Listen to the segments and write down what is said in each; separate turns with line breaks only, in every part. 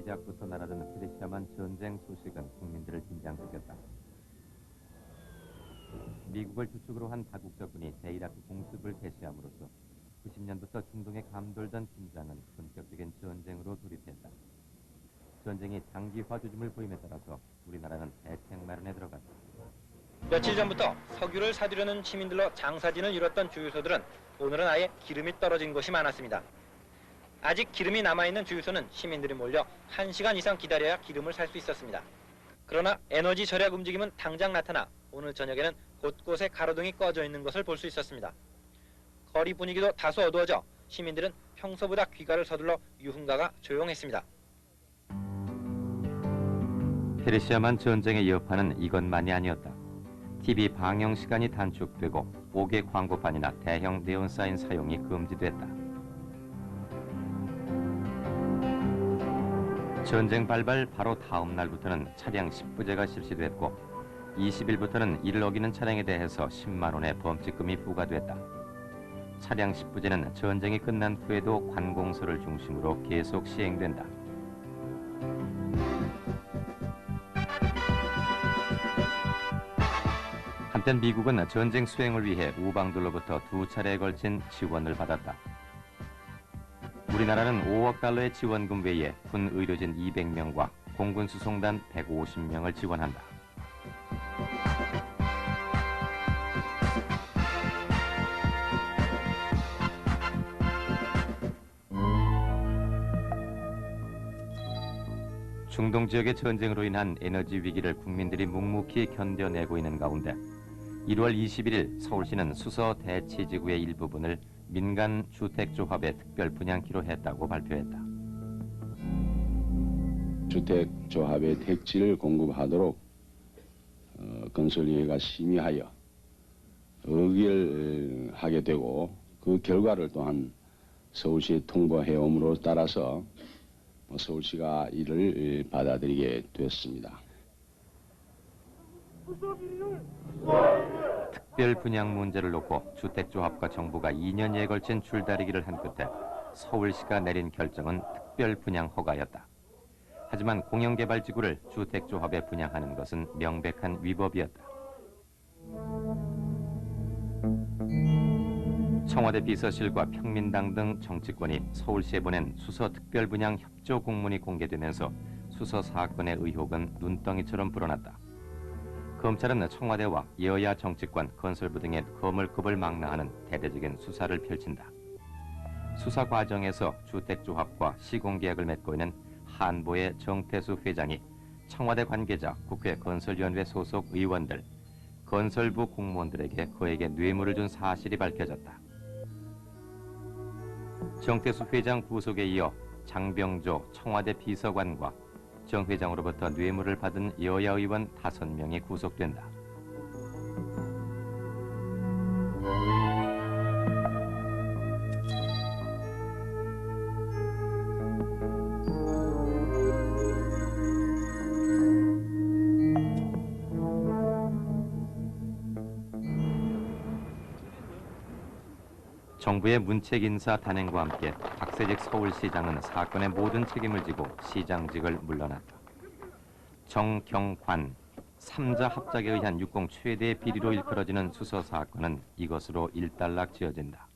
시작부터 날아든 페르시아만 전쟁 소식은 국민들을 긴장시켰다. 미국을 주축으로 한 다국적군이 대이라크 공습을 개시함으로써 90년부터 중동에 감돌던 긴장은 본격적인 전쟁으로 돌입했다. 전쟁이 장기화 조짐을 보임에 따라서 우리나라는 대책 마련에 들어갔다.
며칠 전부터 석유를 사두려는 시민들로 장사진을 이뤘던 주유소들은 오늘은 아예 기름이 떨어진 곳이 많았습니다. 아직 기름이 남아있는 주유소는 시민들이 몰려 1시간 이상 기다려야 기름을 살 수 있었습니다. 그러나 에너지 절약 움직임은 당장 나타나 오늘 저녁에는 곳곳에 가로등이 꺼져 있는 것을 볼 수 있었습니다. 거리 분위기도 다소 어두워져 시민들은 평소보다 귀가를 서둘러 유흥가가 조용했습니다.
페르시아만 전쟁의 여파는 이것만이 아니었다. TV 방영 시간이 단축되고 5개 광고판이나 대형 네온사인 사용이 금지됐다. 전쟁 발발 바로 다음 날부터는 차량 10부제가 실시됐고 20일부터는 이를 어기는 차량에 대해서 10만 원의 범칙금이 부과됐다. 차량 10부제는 전쟁이 끝난 후에도 관공서를 중심으로 계속 시행된다. 한편 미국은 전쟁 수행을 위해 우방들로부터 2차례에 걸친 지원을 받았다. 우리나라는 5억 달러의 지원금 외에 군 의료진 200명과 공군 수송단 150명을 지원한다. 중동 지역의 전쟁으로 인한 에너지 위기를 국민들이 묵묵히 견뎌내고 있는 가운데 1월 21일 서울시는 수서 대치지구의 일부분을 민간 주택조합에 특별 분양키로 했다고 발표했다.
주택조합의 택지를 공급하도록 건설위회가 심의하여 의결하게 되고 그 결과를 또한 서울시에 통보해옴으로 따라서 서울시가 이를 받아들이게 됐습니다.
특별 분양 문제를 놓고 주택조합과 정부가 2년여에 걸친 줄다리기를 한 끝에 서울시가 내린 결정은 특별 분양 허가였다. 하지만 공영개발지구를 주택조합에 분양하는 것은 명백한 위법이었다. 청와대 비서실과 평민당 등 정치권이 서울시에 보낸 수서 특별 분양 협조 공문이 공개되면서 수서 사건의 의혹은 눈덩이처럼 불어났다. 검찰은 청와대와 여야 정치권, 건설부 등의 거물급을 망라하는 대대적인 수사를 펼친다. 수사 과정에서 주택조합과 시공계약을 맺고 있는 한보의 정태수 회장이 청와대 관계자, 국회 건설위원회 소속 의원들, 건설부 공무원들에게 그에게 뇌물을 준 사실이 밝혀졌다. 정태수 회장 구속에 이어 장병조 청와대 비서관과 정 회장으로부터 뇌물을 받은 여야 의원 5명이 구속된다. 정부의 문책인사 단행과 함께 박세직 서울시장은 사건의 모든 책임을 지고 시장직을 물러났다. 정경관 3자 합작에 의한 육공 최대 비리로 일컬어지는 수서 사건은 이것으로 일단락 지어진다.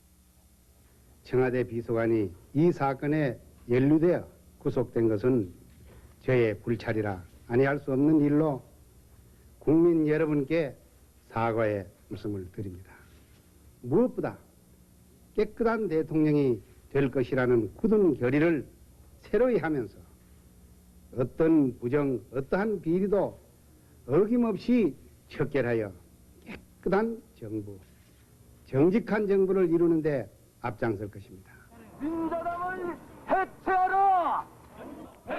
청와대 비서관이 이 사건에 연루되어 구속된 것은 저의 불찰이라 아니할 수 없는 일로 국민 여러분께 사과의 말씀을 드립니다. 무엇보다 깨끗한 대통령이 될 것이라는 굳은 결의를 새로이 하면서 어떤 부정, 어떠한 비리도 어김없이 척결하여 깨끗한 정부, 정직한 정부를 이루는 데 앞장설 것입니다.
민자당을 해체하라!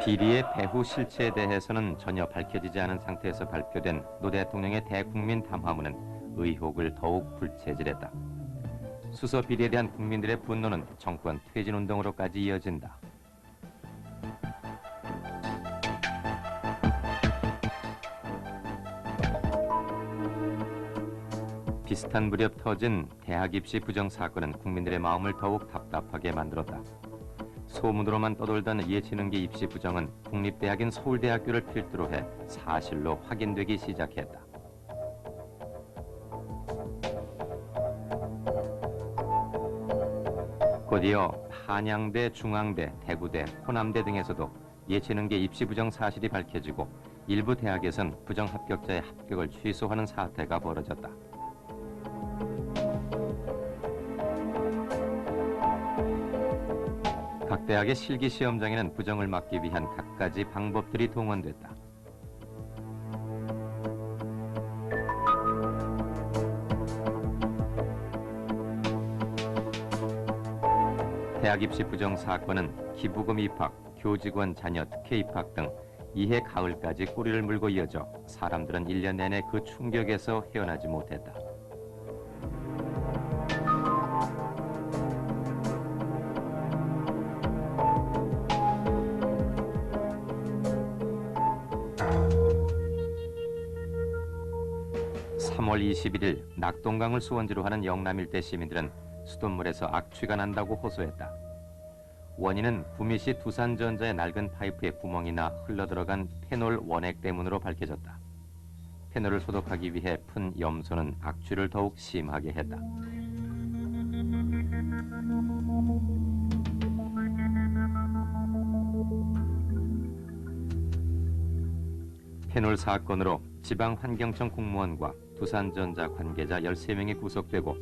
비리의 배후 실체에 대해서는 전혀 밝혀지지 않은 상태에서 발표된 노 대통령의 대국민 담화문은 의혹을 더욱 불체질했다. 수서 비리에 대한 국민들의 분노는 정권 퇴진 운동으로까지 이어진다. 비슷한 무렵 터진 대학 입시 부정 사건은 국민들의 마음을 더욱 답답하게 만들었다. 소문으로만 떠돌던 예체능계 입시 부정은 국립대학인 서울대학교를 필두로 해 사실로 확인되기 시작했다. 곧이어 한양대, 중앙대, 대구대, 호남대 등에서도 예체능계 입시 부정 사실이 밝혀지고 일부 대학에선 부정 합격자의 합격을 취소하는 사태가 벌어졌다. 각 대학의 실기 시험장에는 부정을 막기 위한 갖가지 방법들이 동원됐다. 대학 입시 부정 사건은 기부금 입학, 교직원 자녀 특혜 입학 등 이해 가을까지 꼬리를 물고 이어져 사람들은 1년 내내 그 충격에서 헤어나지 못했다. (3월 21일) 낙동강을 수원지로 하는 영남 일대 시민들은 수돗물에서 악취가 난다고 호소했다. 원인은 구미시 두산전자의 낡은 파이프에 구멍이 나 흘러들어간 페놀 원액 때문으로 밝혀졌다. 페놀을 소독하기 위해 푼 염소는 악취를 더욱 심하게 했다. 페놀 사건으로 지방환경청 공무원과 두산전자 관계자 13명이 구속되고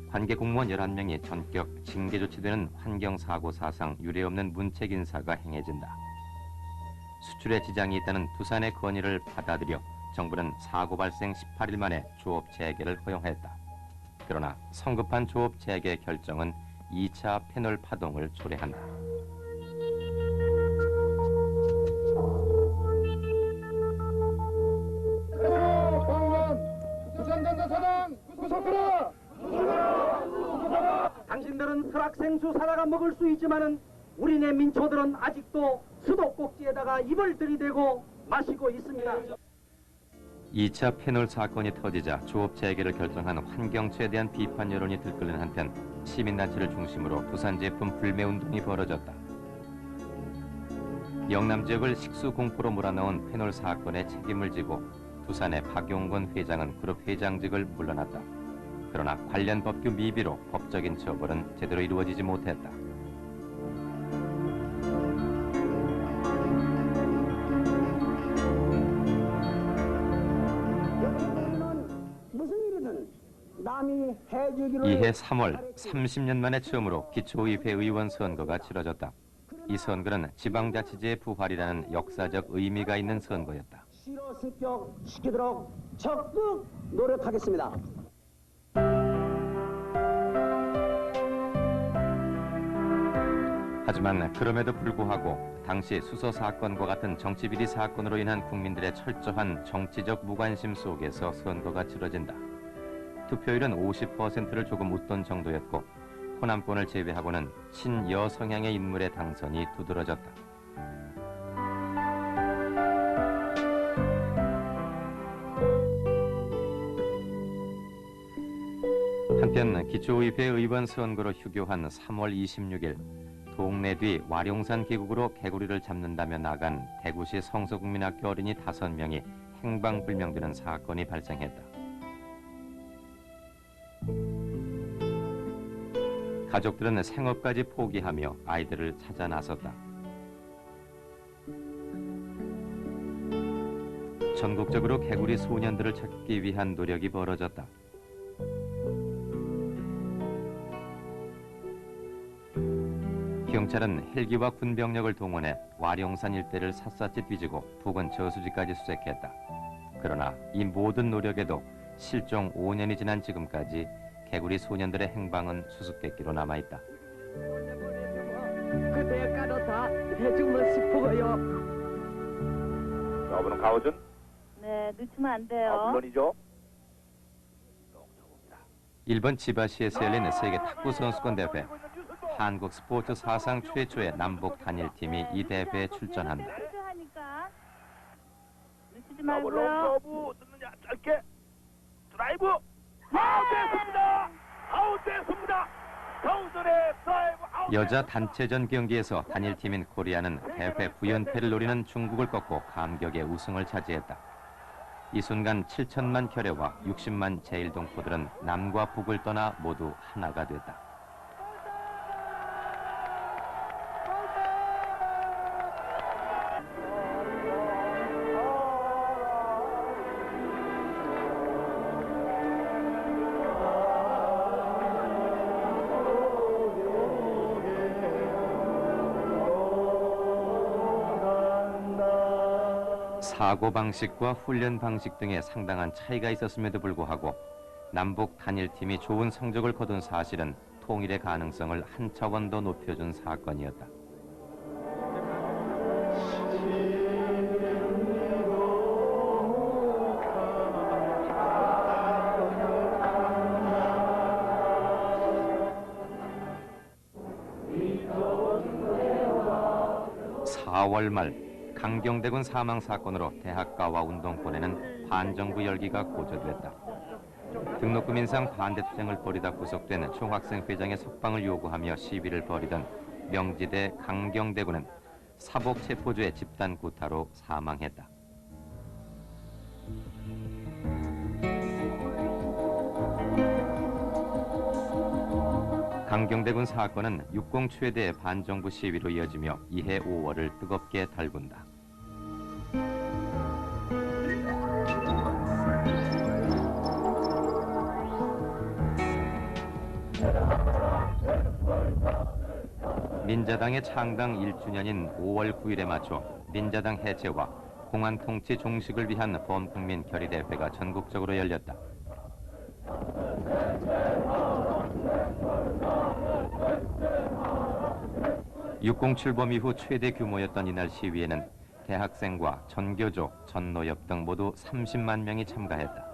관계 공무원 11명이 전격 징계 조치되는 환경사고 사상 유례없는 문책 인사가 행해진다. 수출에 지장이 있다는 두산의 건의를 받아들여 정부는 사고 발생 18일 만에 조업 재개를 허용했다. 그러나 성급한 조업 재개 결정은 2차 페놀 파동을 초래한다.
두산전자 사장 구속하라! 당신들은 설악생수 사다가 먹을 수 있지만은 우리네 민초들은 아직도 수도꼭지에다가 입을 들이대고 마시고 있습니다.
2차 페놀 사건이 터지자 조업 재개를 결정한 환경처에 대한 비판 여론이 들끓는 한편 시민단체를 중심으로 두산 제품 불매 운동이 벌어졌다. 영남 지역을 식수 공포로 몰아넣은 페놀 사건의 책임을 지고 두산의 박용건 회장은 그룹 회장직을 물러났다. 그러나 관련 법규 미비로 법적인 처벌은 제대로 이루어지지 못했다. 이해 3월 30년 만에 처음으로 기초의회 의원 선거가 치러졌다. 이 선거는 지방자치제의 부활이라는 역사적 의미가 있는 선거였다.
실효습격시키도록 적극 노력하겠습니다.
하지만 그럼에도 불구하고 당시 수서 사건과 같은 정치비리 사건으로 인한 국민들의 철저한 정치적 무관심 속에서 선거가 치러진다. 투표율은 50%를 조금 웃돈 정도였고 호남권을 제외하고는 친여 성향의 인물의 당선이 두드러졌다. 한편 기초의회 의원 선거로 휴교한 3월 26일 동네 뒤 와룡산 계곡으로 개구리를 잡는다며 나간 대구시 성서국민학교 어린이 5명이 행방불명되는 사건이 발생했다. 가족들은 생업까지 포기하며 아이들을 찾아 나섰다. 전국적으로 개구리 소년들을 찾기 위한 노력이 벌어졌다. 경찰은 헬기와 군병력을 동원해 와룡산 일대를 샅샅이 뒤지고 부근 저수지까지 수색했다. 그러나 이 모든 노력에도 실종 5년이 지난 지금까지 개구리 소년들의 행방은 수수께끼로 남아있다.
그 대가도 다 해주면 싶어요.
여러분은 가오준?
네, 늦추면 안 돼요.
물론이죠.
일본 지바시에서 열린 세계 탁구 선수권 대회. 한국 스포츠 사상 최초의 남북 단일팀이 이 대회에 출전한다.
하니까 늦추지
더블
말고요.
서브 듣느냐 짧게 드라이브 아웃됐습니다. 아웃됐습니다. 정선의 드라이브 아웃.
여자 단체전 경기에서 단일팀인 코리아는 대회 9연패를 노리는 중국을 꺾고 감격의 우승을 차지했다. 이 순간 7천만 결의와 60만 제1동포들은 남과 북을 떠나 모두 하나가 됐다. 사고 방식과 훈련 방식 등에 상당한 차이가 있었음에도 불구하고 남북 단일팀이 좋은 성적을 거둔 사실은 통일의 가능성을 한 차원 더 높여준 사건이었다. (4월) 말 강경대군 사망 사건으로 대학가와 운동권에는 반정부 열기가 고조됐다. 등록금 인상 반대 투쟁을 벌이다 구속된 총학생회장의 석방을 요구하며 시위를 벌이던 명지대 강경대군은 사복 체포주의 집단 구타로 사망했다. 강경대군 사건은 60 최대 반정부 시위로 이어지며 이해 5월을 뜨겁게 달군다. 민자당의 창당 1주년인 5월 9일에 맞춰 민자당 해체와 공안 통치 종식을 위한 범국민 결의대회가 전국적으로 열렸다. (6.0) 출범 이후 최대 규모였던 이날 시위에는 대학생과 전교조, 전노협 등 모두 30만 명이 참가했다.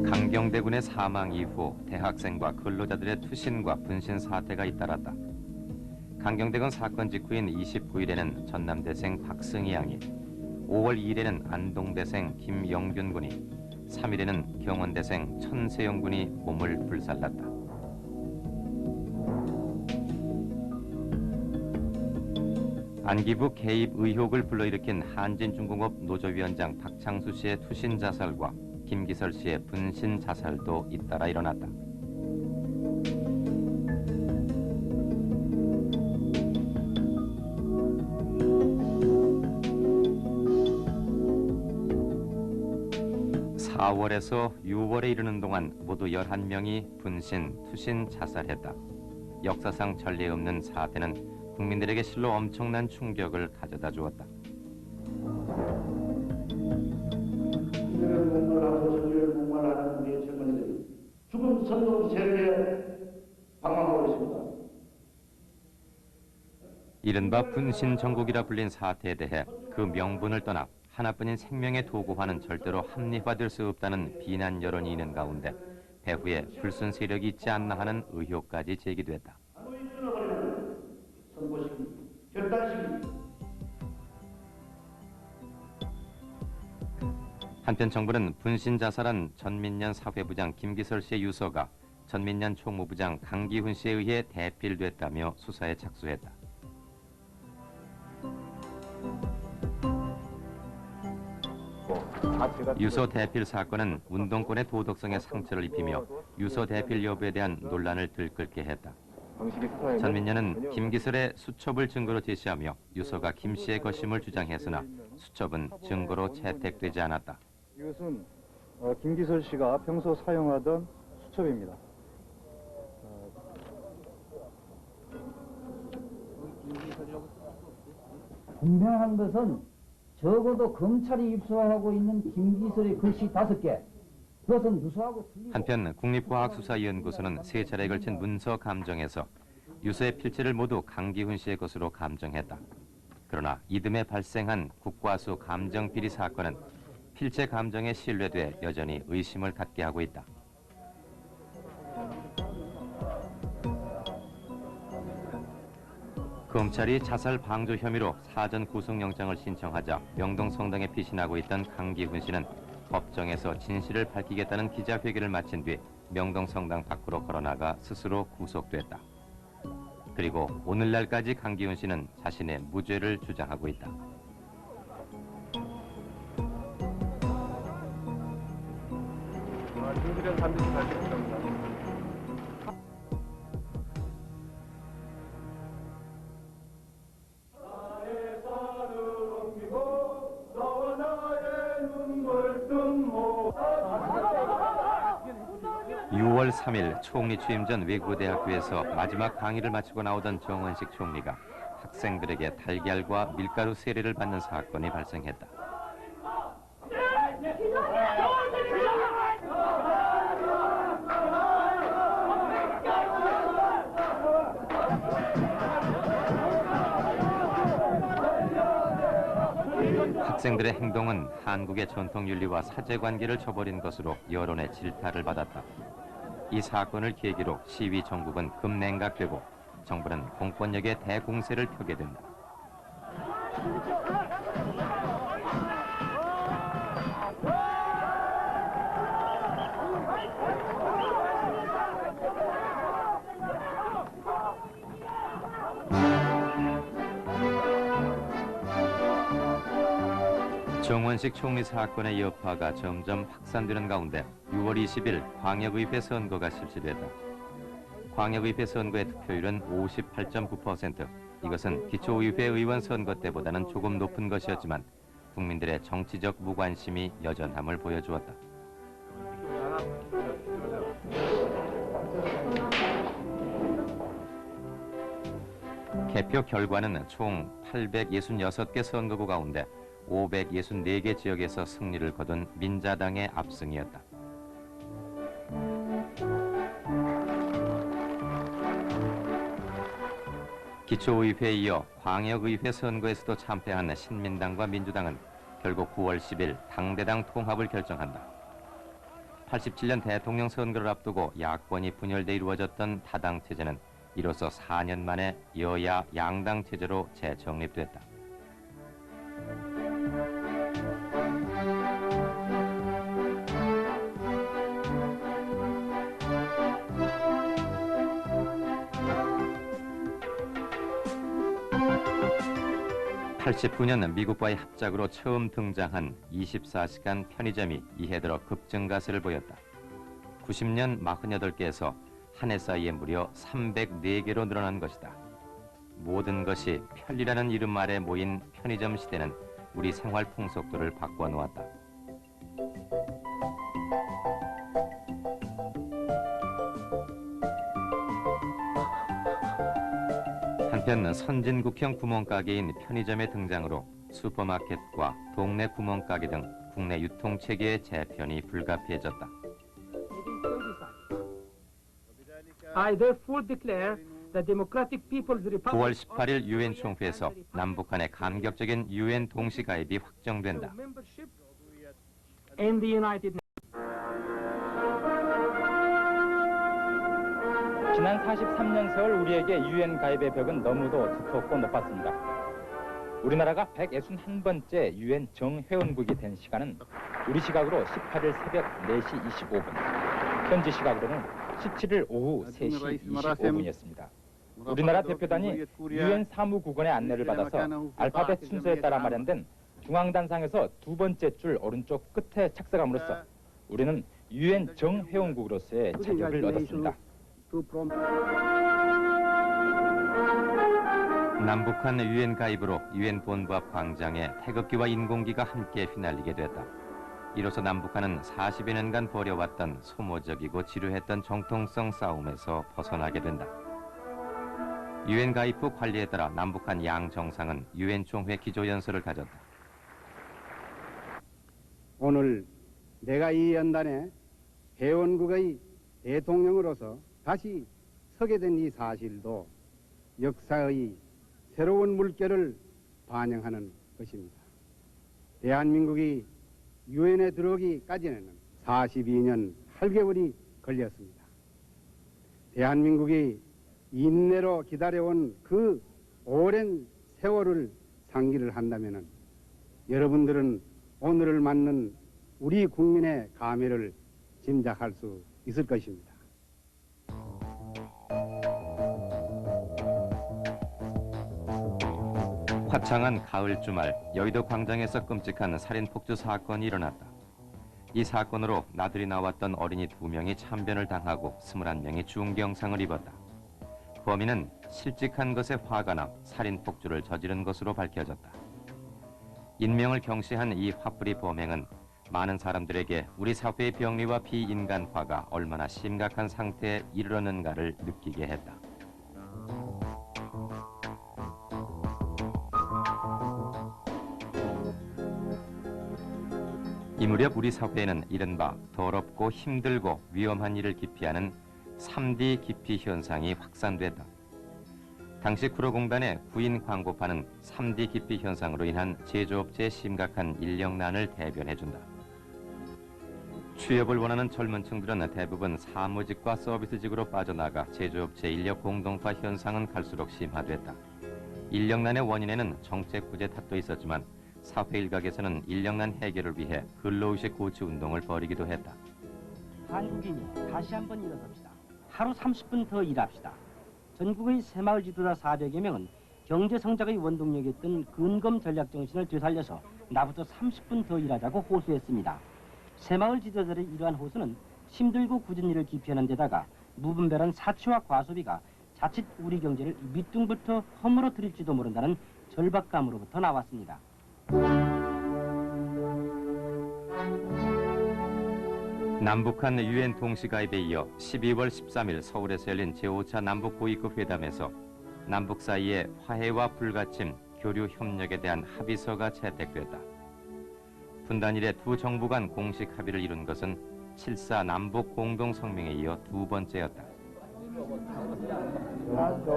강경대군의 사망 이후 대학생과 근로자들의 투신과 분신 사태가 잇따랐다. 강경대군 사건 직후인 29일에는 전남대생 박승희 양이, 5월 2일에는 안동대생 김영균 군이, 3일에는 경원대생 천세영 군이 몸을 불살랐다. 안기부 개입 의혹을 불러일으킨 한진중공업 노조위원장 박창수 씨의 투신 자살과 김기설 씨의 분신 자살도 잇따라 일어났다. (4월에서) (6월에) 이르는 동안 모두 11명이 분신, 투신, 자살했다. 역사상 전례 없는 사태는 국민들에게 실로 엄청난 충격을 가져다 주었다.
목말라는 우리의 젊은이들이 죽은 선동 세력에 방황하고 있습니다.
이른바 분신 정국이라 불린 사태에 대해 그 명분을 떠나 하나뿐인 생명의 도구화는 절대로 합리화될 수 없다는 비난 여론이 있는 가운데 배후에 불순 세력이 있지 않나 하는 의혹까지 제기됐다. 한편 정부는 분신 자살한 전민련 사회부장 김기설 씨의 유서가 전민련 총무부장 강기훈 씨에 의해 대필됐다며 수사에 착수했다. 유서 대필 사건은 운동권의 도덕성에 상처를 입히며 유서 대필 여부에 대한 논란을 들끓게 했다. 전민련은 김기설의 수첩을 증거로 제시하며 유서가 김 씨의 것임을 주장했으나 수첩은 증거로 채택되지 않았다.
이것은 김기설 씨가 평소 사용하던 수첩입니다.
분명한 것은 적어도 검찰이 입수하고 있는 김기설의 글씨 5개. 그것은 누수하고 틀리고.
한편 국립과학수사연구소는 3차례에 걸친 문서 감정에서 유서의 필체를 모두 강기훈 씨의 것으로 감정했다. 그러나 이듬해 발생한 국과수 감정 비리 사건은 필체 감정에 신뢰돼 여전히 의심을 갖게 하고 있다. 검찰이 자살 방조 혐의로 사전 구속영장을 신청하자 명동성당에 피신하고 있던 강기훈 씨는 법정에서 진실을 밝히겠다는 기자회견을 마친 뒤 명동성당 밖으로 걸어나가 스스로 구속됐다. 그리고 오늘날까지 강기훈 씨는 자신의 무죄를 주장하고 있다.
진실은 반드시 밝힐 겁니다.
(6월 3일) 총리 취임 전 외국어대학교에서 마지막 강의를 마치고 나오던 정원식 총리가 학생들에게 달걀과 밀가루 세례를 받는 사건이 발생했다. 학생들의 행동은 한국의 전통윤리와 사제관계를 저버린 것으로 여론의 질타를 받았다. 이 사건을 계기로 시위 정국은 급냉각되고 정부는 공권력의 대공세를 펴게 된다. 정원식 총리 사건의 여파가 점점 확산되는 가운데 6월 20일 광역의회 선거가 실시됐다. 광역의회 선거의 득표율은 58.9%. 이것은 기초의회 의원 선거 때보다는 조금 높은 것이었지만 국민들의 정치적 무관심이 여전함을 보여주었다. 개표 결과는 총 866개 선거구 가운데 564개 지역에서 승리를 거둔 민자당의 압승이었다. 기초의회에 이어 광역의회 선거에서도 참패한 신민당과 민주당은 결국 9월 10일 당대당 통합을 결정한다. 87년 대통령 선거를 앞두고 야권이 분열돼 이루어졌던 타당 체제는 이로써 4년 만에 여야 양당 체제로 재정립됐다. (89년) 미국과의 합작으로 처음 등장한 24시간 편의점이 이해 들어 급증가세를 보였다. 90년 48개에서 한 해 사이에 무려 304개로 늘어난 것이다. 모든 것이 편리라는 이름 아래 모인 편의점 시대는 우리 생활 풍속도를 바꿔놓았다. 한편 선진국형 구멍가게인 편의점의 등장으로 슈퍼마켓과 동네 구멍가게 등 국내 유통체계의 재편이 불가피해졌다.
I therefore declare the Democratic People's Republic
9월 18일 유엔 총회에서 남북한의 간격적인 유엔 동시 가입이 확정된다.
in the United Nations.
지난 43년 세월 우리에게 유엔 가입의 벽은 너무도 두텁고 높았습니다. 우리나라가 161번째 유엔 정회원국이 된 시간은 우리 시각으로 18일 새벽 4시 25분, 현지 시각으로는 17일 오후 3시 25분이었습니다. 우리나라 대표단이 유엔 사무국원의 안내를 받아서 알파벳 순서에 따라 마련된 중앙단상에서 두 번째 줄 오른쪽 끝에 착석함으로써 우리는 유엔 정회원국으로서의 자격을 얻었습니다.
남북한 유엔 가입으로 유엔 본부 앞 광장에 태극기와 인공기가 함께 휘날리게 됐다. 이로써 남북한은 40여 년간 벌여왔던 소모적이고 지루했던 정통성 싸움에서 벗어나게 된다. 유엔 가입 후 관리에 따라 남북한 양 정상은 유엔 총회 기조연설을 가졌다.
오늘 내가 이 연단에 회원국의 대통령으로서 다시 서게 된 이 사실도 역사의 새로운 물결을 반영하는 것입니다. 대한민국이 유엔에 들어오기까지는 42년 8개월이 걸렸습니다. 대한민국이 인내로 기다려온 그 오랜 세월을 상기를 한다면은 여러분들은 오늘을 맞는 우리 국민의 감회를 짐작할 수 있을 것입니다.
화창한 가을 주말 여의도 광장에서 끔찍한 살인 폭주 사건이 일어났다. 이 사건으로 나들이 나왔던 어린이 2명이 참변을 당하고 21명이 중경상을 입었다. 범인은 실직한 것에 화가 나 살인 폭주를 저지른 것으로 밝혀졌다. 인명을 경시한 이 화풀이 범행은 많은 사람들에게 우리 사회의 병리와 비인간화가 얼마나 심각한 상태에 이르렀는가를 느끼게 했다. 이 무렵 우리 사회에는 이른바 더럽고 힘들고 위험한 일을 기피하는 3D 기피 현상이 확산됐다. 당시 구로공단의 구인 광고판은 3D 기피 현상으로 인한 제조업체의 심각한 인력난을 대변해준다. 취업을 원하는 젊은 층들은 대부분 사무직과 서비스직으로 빠져나가 제조업체 인력 공동화 현상은 갈수록 심화됐다. 인력난의 원인에는 정책 부재 탓도 있었지만 사회 일각에서는 인력난 해결을 위해 근로의식 고취 운동을 벌이기도 했다.
한국인이 다시 한번 일어섭시다. 하루 30분 더 일합시다. 전국의 새마을 지도자 400여 명은 경제 성장의 원동력이었던 근검 전략 정신을 되살려서 나부터 30분 더 일하자고 호소했습니다. 새마을 지도자들의 이러한 호소는 힘들고 굳은 일을 기피하는 데다가 무분별한 사치와 과소비가 자칫 우리 경제를 밑둥부터 허물어뜨릴지도 모른다는 절박감으로부터 나왔습니다.
남북한 유엔 동시가입에 이어 12월 13일 서울에서 열린 제5차 남북고위급 회담에서 남북 사이의 화해와 불가침, 교류 협력에 대한 합의서가 채택됐다. 분단 이래 두 정부 간 공식 합의를 이룬 것은 7.4 남북 공동성명에 이어 2번째였다.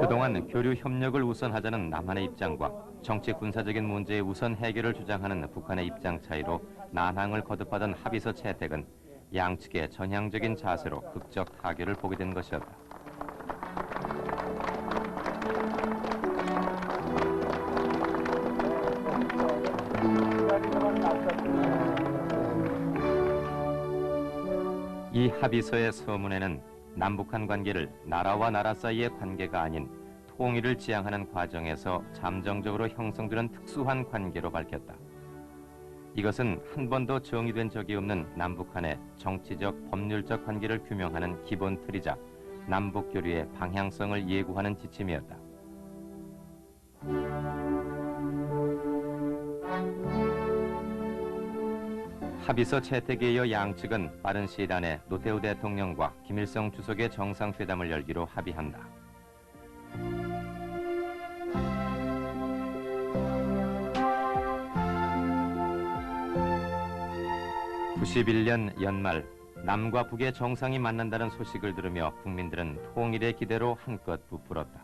그동안 교류 협력을 우선하자는 남한의 입장과 정치 군사적인 문제의 우선 해결을 주장하는 북한의 입장 차이로 난항을 거듭하던 합의서 채택은 양측의 전향적인 자세로 극적 타결을 보게 된 것이었다. 이 합의서의 서문에는 남북한 관계를 나라와 나라 사이의 관계가 아닌 통일을 지향하는 과정에서 잠정적으로 형성되는 특수한 관계로 밝혔다. 이것은 한 번도 정의된 적이 없는 남북한의 정치적, 법률적 관계를 규명하는 기본 틀이자 남북교류의 방향성을 예고하는 지침이었다. 합의서 채택에 이어 양측은 빠른 시일 안에 노태우 대통령과 김일성 주석의 정상회담을 열기로 합의한다. 91년 연말 남과 북의 정상이 만난다는 소식을 들으며 국민들은 통일의 기대로 한껏 부풀었다.